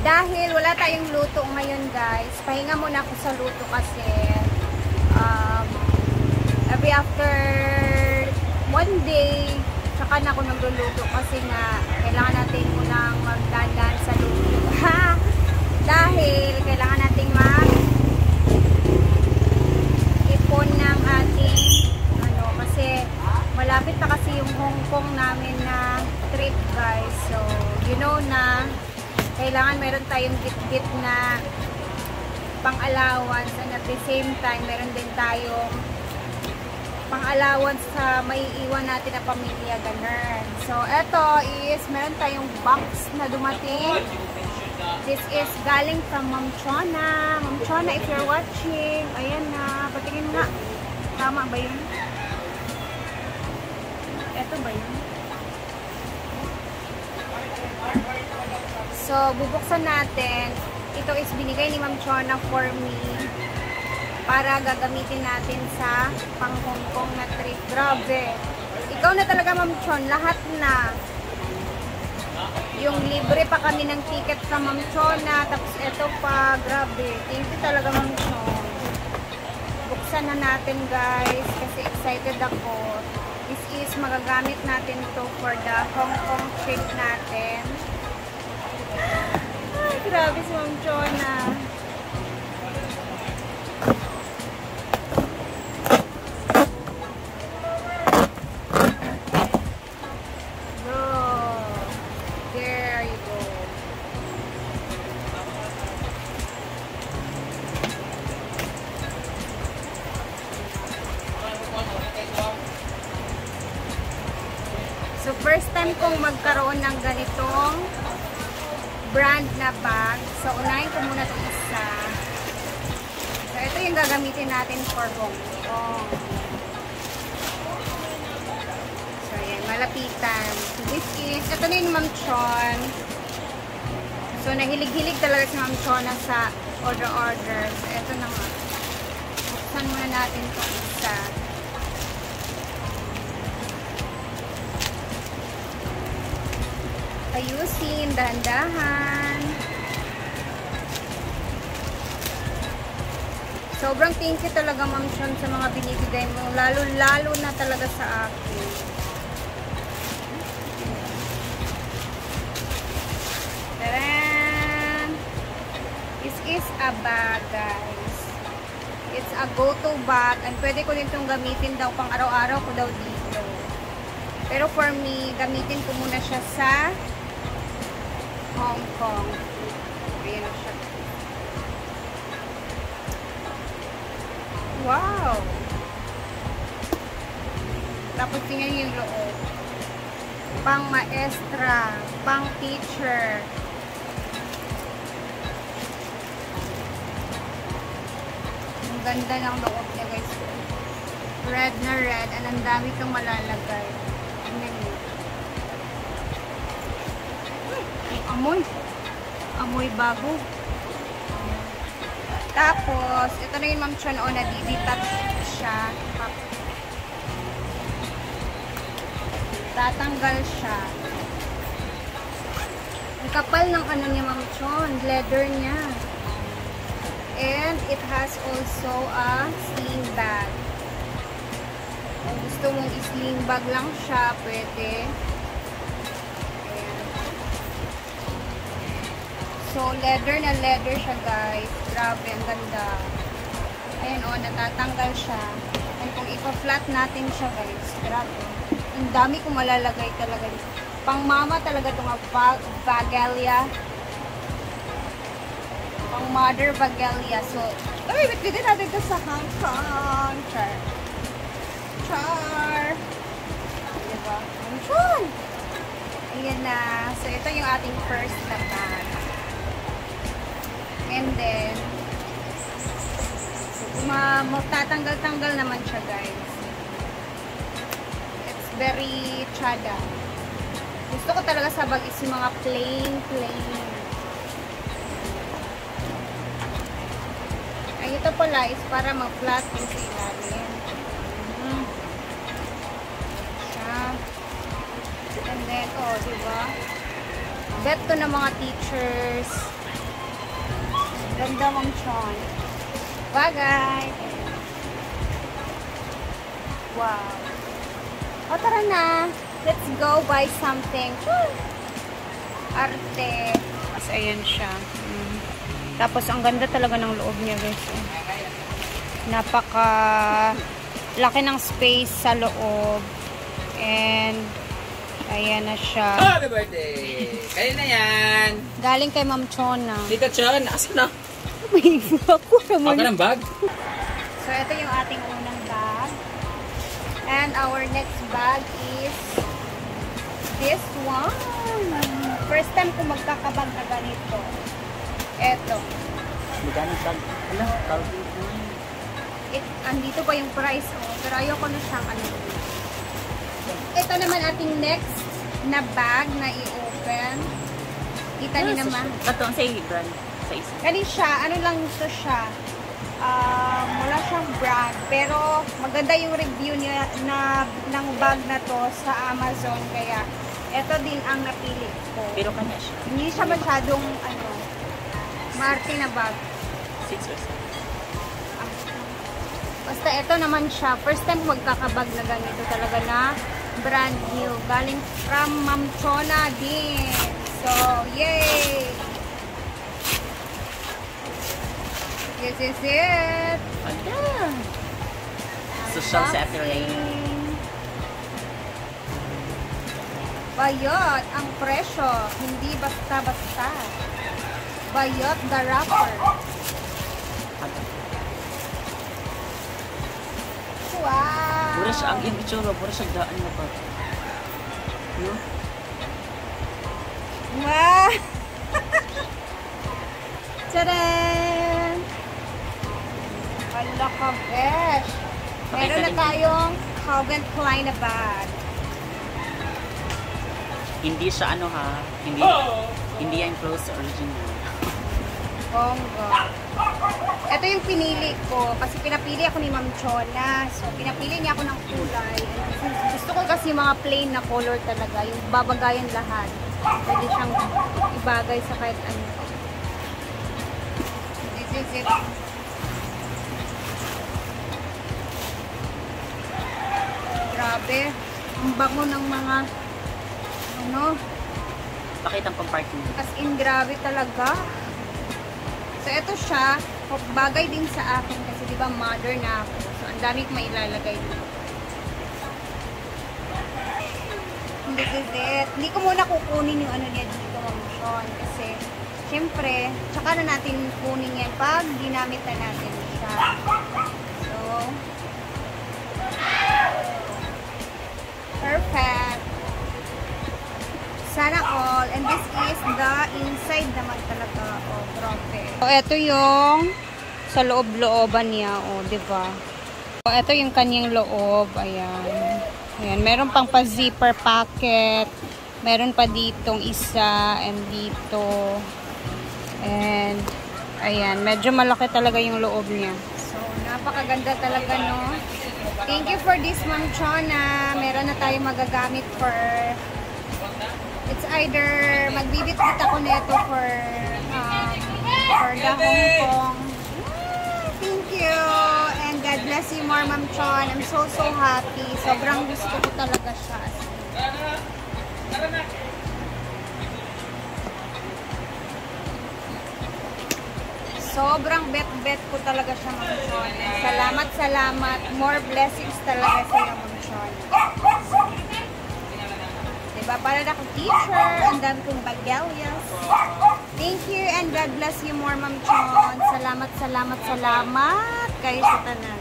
Dahil wala tayong luto ngayon guys, pahinga muna ako sa luto kasi every after one day, tsaka na ako nagluluto kasi nga kailangan natin munang magdandan sa luto. Dahil kailangan natin mag-ipon ng ating kasi malapit pa kasi yung Hong Kong namin na trip guys. So, you know na kailangan meron tayong git-git na pang-allowance and at the same time meron din tayong pang-allowance sa maiiwan natin na pamilya, ganun. So, eto is meron tayong box na dumating. This is galing from Ma'am Chona. Ma'am Chona, if you're watching, ayan na, patingin nga. Tama ba yun? Eto ba yun? So, bubuksan natin. Ito is binigay ni Ma'am Chona for me para gagamitin natin sa pang Hong Kong na trip. Grabe. Ikaw na talaga, Ma'am Chon. Lahat na. Yung libre pa kami ng ticket sa Ma'am Chona. Tapos ito pa. Grabe. Thank you talaga, Ma'am Chon. Buksan na natin, guys. Kasi excited ako. This is magagamit natin to for the Hong Kong trip natin. Ay, grabe si Ma'am Chona. So, first time kong magkaroon ng ganitong brand na bag. So, unahin ko muna itong isa. So, ito yung gagamitin natin for Hong Kong. So, ayan, malapitan. So, this is, ito na yung Ma'am Chon. So, nahilig-hilig talaga si Ma'am Chon sa order. So, ito na nga. Buksan muna natin itong isa. Ayusin, dahan-dahan. Sobrang thank you talaga, Ma'am Chon, sa mga binibigay mo. Lalo-lalo na talaga sa akin. Taran! This is a bag, guys. It's a go-to bag. And pwede ko din itong gamitin daw pang araw-araw ko daw dito. Pero for me, gamitin ko muna siya sa Hong Kong. Ayan siya. Wow! Tapos tingnan yung loob. Pang maestra, pang teacher. Ang ganda ng loob niya, guys. Red na red. And ang dami kang malalagay. Tingnan niyo. Amoy bago. Tapos, ito na yung Ma'am Chon, nadiditat siya. Tatanggal siya. Ang kapal ng ano niya, Ma'am Chon, leather niya. And it has also a sling bag. Kung gusto mong i-sling bag lang siya, pwede. So, leather na leather siya, guys. Grabe, ang ganda. Ayan, natatanggal siya. And kung ipa-flat natin siya, guys, grabe. Ang dami kong malalagay talaga. Pang mama talaga itong Vagalia. Pang mother Vagalia. So, bitbitin natin ito sa Hong Kong. Char. Diba? Char. Ayan na. So, ito yung ating first na bag. And then, magtatanggal-tanggal naman siya, guys. It's very chada. Gusto ko talaga sa bag is yung mga plain. Ay, ito pala is para mag-flat yung sa ilalim. Siya. And then, diba? Bet to ng mga teachers. Ganda, Ma'am Chon. Bagay. Wow. O, tara na. Let's go buy something. Woo! Arte. Tapos, ayan siya. Tapos, ang ganda talaga ng loob niya, guys. Napaka laki ng space sa loob. And, ayan na siya. Happy birthday! Kayo na yan! Galing kay Ma'am Chona. Tita Chon, asan na? May ako naman. Ako ng bag? So, ito yung ating unang bag. And our next bag is this one. First time ko magkakabag na ganito. Ito. Magkano bag? Ano? Andito pa yung price, oh. Pero ayoko na siyang ano. Ito naman ating next na bag na i-open. Kita niyo naman. Ito ang sa brand. Sa isa. Kani siya, ano lang ito siya. Wala siyang brand. Pero maganda yung review niya ng bag na to sa Amazon. Kaya ito din ang napili ko. Pero kanya siya. Hindi siya masyadong ano, maarte na bag. 6 or 7. Basta ito naman siya. First time magkakabag na ganito talaga na brand new. Galing from Ma'am Chona din. So, yay! This is it. Ayan. Social separating. Bayot ang presyo. Hindi basta-basta. Bayot the wrapper. Wow! Mura siya ang itsura. Mura siya daan na ba? No? Wow! Tadaan! Hala ka, besh! Meron na tayong Calvin Klein na bag. Hindi siya ano ha. Hindi yan close sa original. Bongo. Ito yung pinili ko. Kasi pinapili ako ni Ma'am Chona. So, pinapili niya ako ng kulay. Gusto ko kasi yung mga plain na color talaga. Yung babagayan lahat. Pwede siyang ibagay sa kahit ano. This is it. Grabe. Ang bango ng mga ano. Pakita ang compartment. As in, grabe talaga. So, ito siya. Bagay din sa akin kasi di ba mother na ako. So, ang dami kong mailalagay dito. This is it. Hindi ko muna kukunin yung ano niya dito, Ma'am Chon. Kasi, syempre, tsaka na natin kunin yan pag ginamit na natin siya. So, perfect. Sana all. And this is the inside naman talaga. Oh, grabe. So, ito yung sa loob-looban niya. Oh, diba? So, ito yung kanyang loob. Ayan. Ayan. Meron pang pa-zipper pocket. Meron pa ditong isa. And dito. And, ayan. Medyo malaki talaga yung loob niya. So, napakaganda talaga, no? Thank you for this, Ma'am Chona. Meron na tayo magagamit for it's either magbibit-bit ako nito for the Hong Kong. Thank you. And God bless you more, Ma'am Chon. I'm so happy. Sobrang gusto ko talaga siya. Sobrang bet-bet ko talaga siya, Ma'am Chon. Salamat. More blessings talaga sa iyo, Ma'am Chon. Diba? Para na akong teacher, ang dami kong bagalias. Thank you and God bless you more, Ma'am Chon. Salamat kayo sa tanan.